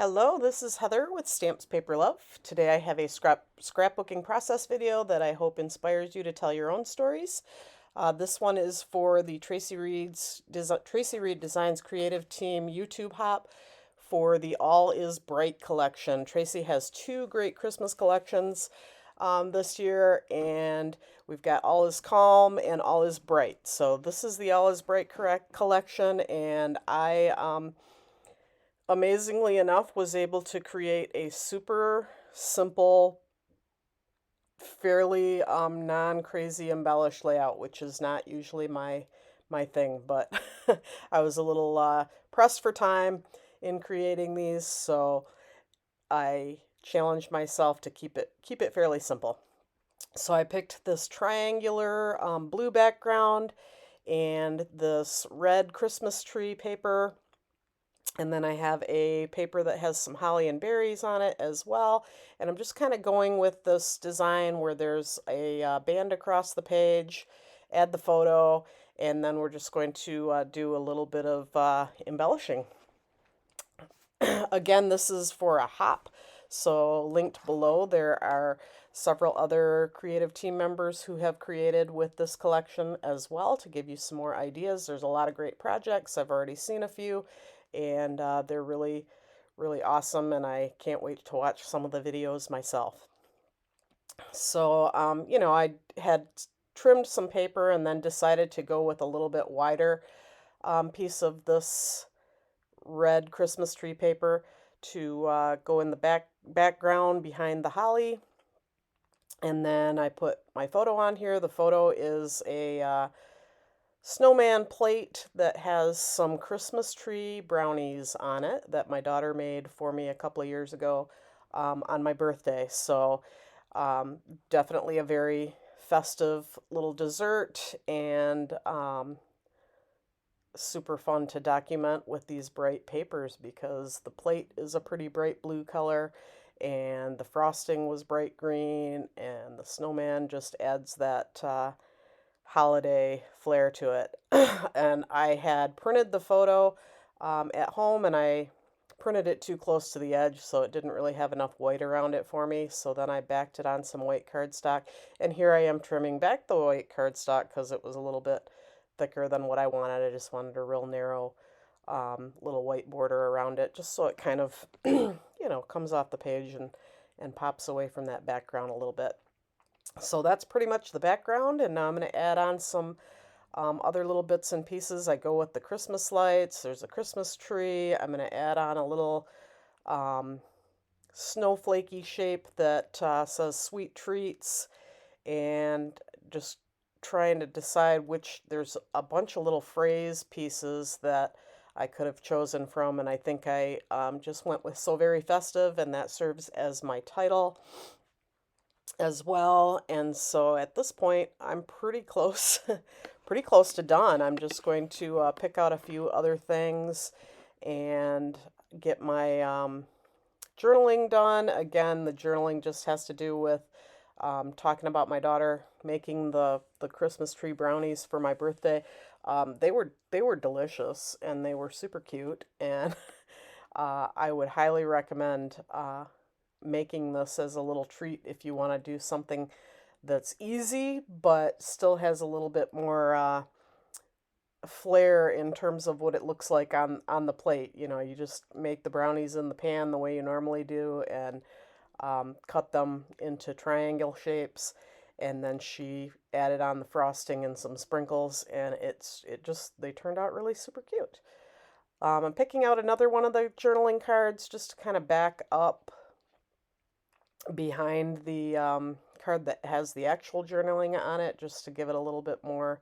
Hello, this is Heather with Stamps Paper Love. Today I have a scrapbooking process video that I hope inspires you to tell your own stories. This one is for the Traci Reed Designs Creative Team YouTube Hop for the All Is Bright collection. Traci has two great Christmas collections this year, and we've got All Is Calm and All Is Bright. So this is the All Is Bright correct collection, and I amazingly enough, was able to create a super simple, fairly non-crazy embellished layout, which is not usually my thing. But I was a little pressed for time in creating these, so I challenged myself to keep it fairly simple. So I picked this triangular blue background and this red Christmas tree paper, and then I have a paper that has some holly and berries on it as well. And I'm just kind of going with this design where there's a band across the page, add the photo, and then we're just going to do a little bit of embellishing. Again, this is for a hop. So linked below, there are several other creative team members who have created with this collection as well to give you some more ideas. There's a lot of great projects. I've already seen a few, and they're really, really awesome, and I can't wait to watch some of the videos myself. So, I had trimmed some paper and then decided to go with a little bit wider piece of this red Christmas tree paper to go in the background behind the holly. And then I put my photo on here. The photo is a snowman plate that has some Christmas tree brownies on it that my daughter made for me a couple of years ago on my birthday. So definitely a very festive little dessert, and super fun to document with these bright papers because the plate is a pretty bright blue color and the frosting was bright green, and the snowman just adds that holiday flair to it. And I had printed the photo at home, and I printed it too close to the edge, so it didn't really have enough white around it for me. So then I backed it on some white cardstock, and here I am trimming back the white cardstock because it was a little bit thicker than what I wanted. I just wanted a real narrow little white border around it, just so it kind of, comes off the page and pops away from that background a little bit. So that's pretty much the background, and now I'm going to add on some other little bits and pieces. I go with the Christmas lights. There's a Christmas tree. I'm going to add on a little snowflakey shape that says sweet treats, and just trying to decide which, there's a bunch of little phrase pieces that I could have chosen from, and I think I just went with So Very Festive, and that serves as my title as well. And so at this point, I'm pretty close, pretty close to done. I'm just going to pick out a few other things and get my journaling done. Again, the journaling just has to do with talking about my daughter making the Christmas tree brownies for my birthday. They were delicious, and they were super cute, and I would highly recommend making this as a little treat if you want to do something that's easy but still has a little bit more flair in terms of what it looks like on the plate. You just make the brownies in the pan the way you normally do, and cut them into triangle shapes, and then she added on the frosting and some sprinkles, and they turned out really super cute. I'm picking out another one of the journaling cards just to kind of back up behind the card that has the actual journaling on it, just to give it a little bit more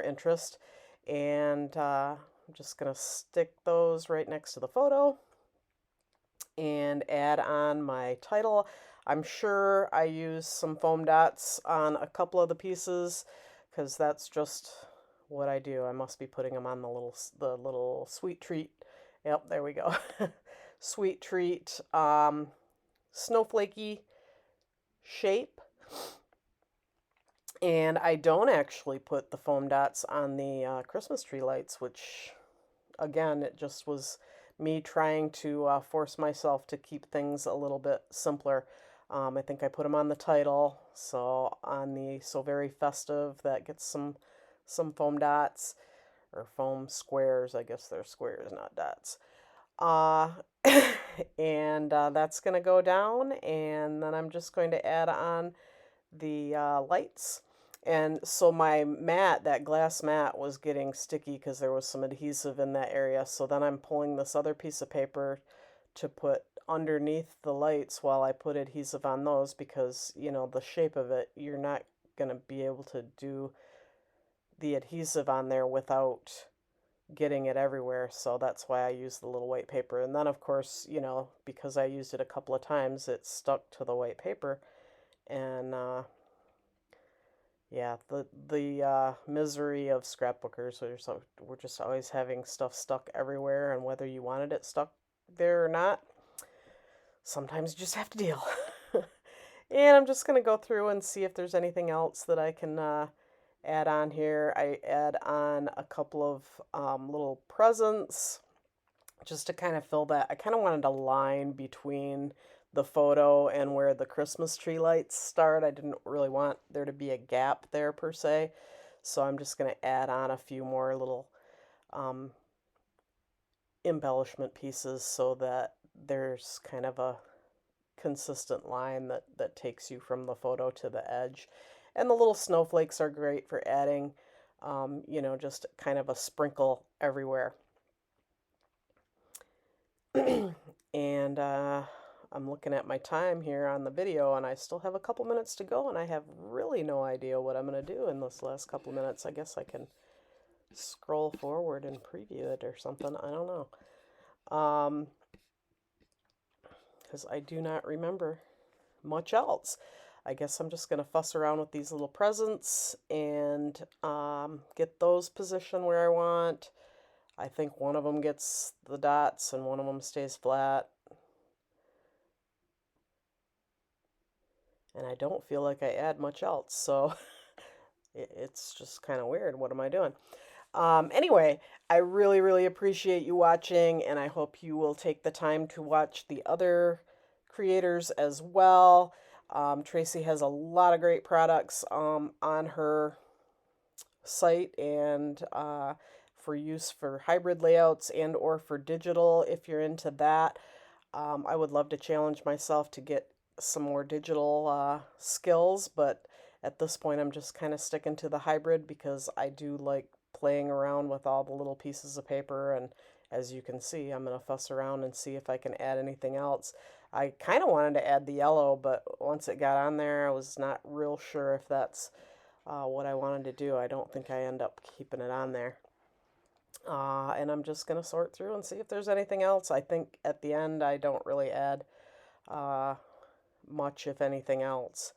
interest. And I'm just gonna stick those right next to the photo and add on my title. I'm sure I used some foam dots on a couple of the pieces because that's just what I do. I must be putting them on the little sweet treat. Yep, there we go. Sweet treat, snowflakey shape. And I don't actually put the foam dots on the Christmas tree lights, which again, it just was me trying to force myself to keep things a little bit simpler. I think I put them on the title, so on the So Very Festive, that gets some foam dots, or foam squares. I guess they're squares, not dots. Uh, and that's going to go down, and then I'm just going to add on the lights. And so my mat, that glass mat, was getting sticky because there was some adhesive in that area. So then I'm pulling this other piece of paper to put underneath the lights while I put adhesive on those, because, you know, the shape of it, you're not going to be able to do the adhesive on there without getting it everywhere. So that's why I use the little white paper. And then, of course, you know, because I used it a couple of times, it stuck to the white paper. And yeah, the misery of scrapbookers. We're just always having stuff stuck everywhere, and whether you wanted it stuck there or not, sometimes you just have to deal. And I'm just going to go through and see if there's anything else that I can add on here. I add on a couple of little presents just to kind of fill that. I kind of wanted a line between the photo and where the Christmas tree lights start. I didn't really want there to be a gap there per se. So I'm just going to add on a few more little um, embellishment pieces so that there's kind of a consistent line that takes you from the photo to the edge. And the little snowflakes are great for adding, you know, just kind of a sprinkle everywhere. And I'm looking at my time here on the video, and I still have a couple minutes to go, and I have really no idea what I'm going to do in this last couple minutes. I guess I can scroll forward and preview it or something. I don't know. Because I do not remember much else. I guess I'm just going to fuss around with these little presents and get those positioned where I want. I think one of them gets the dots and one of them stays flat. And I don't feel like I add much else, so it's just kind of weird. What am I doing? Anyway, I really, really appreciate you watching, and I hope you will take the time to watch the other creators as well. Traci has a lot of great products on her site, and for use for hybrid layouts and or for digital if you're into that. I would love to challenge myself to get some more digital skills, but at this point I'm just kind of sticking to the hybrid because I do like playing around with all the little pieces of paper, and as you can see, I'm going to fuss around and see if I can add anything else. I kind of wanted to add the yellow, but once it got on there, I was not real sure if that's what I wanted to do. I don't think I end up keeping it on there. And I'm just going to sort through and see if there's anything else. I think at the end I don't really add much, if anything else.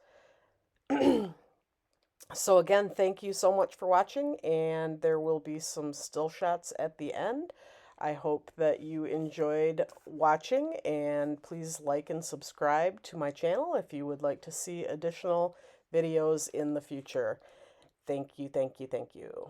So again, thank you so much for watching, and there will be some still shots at the end. I hope that you enjoyed watching, and please like and subscribe to my channel if you would like to see additional videos in the future. Thank you, thank you, thank you.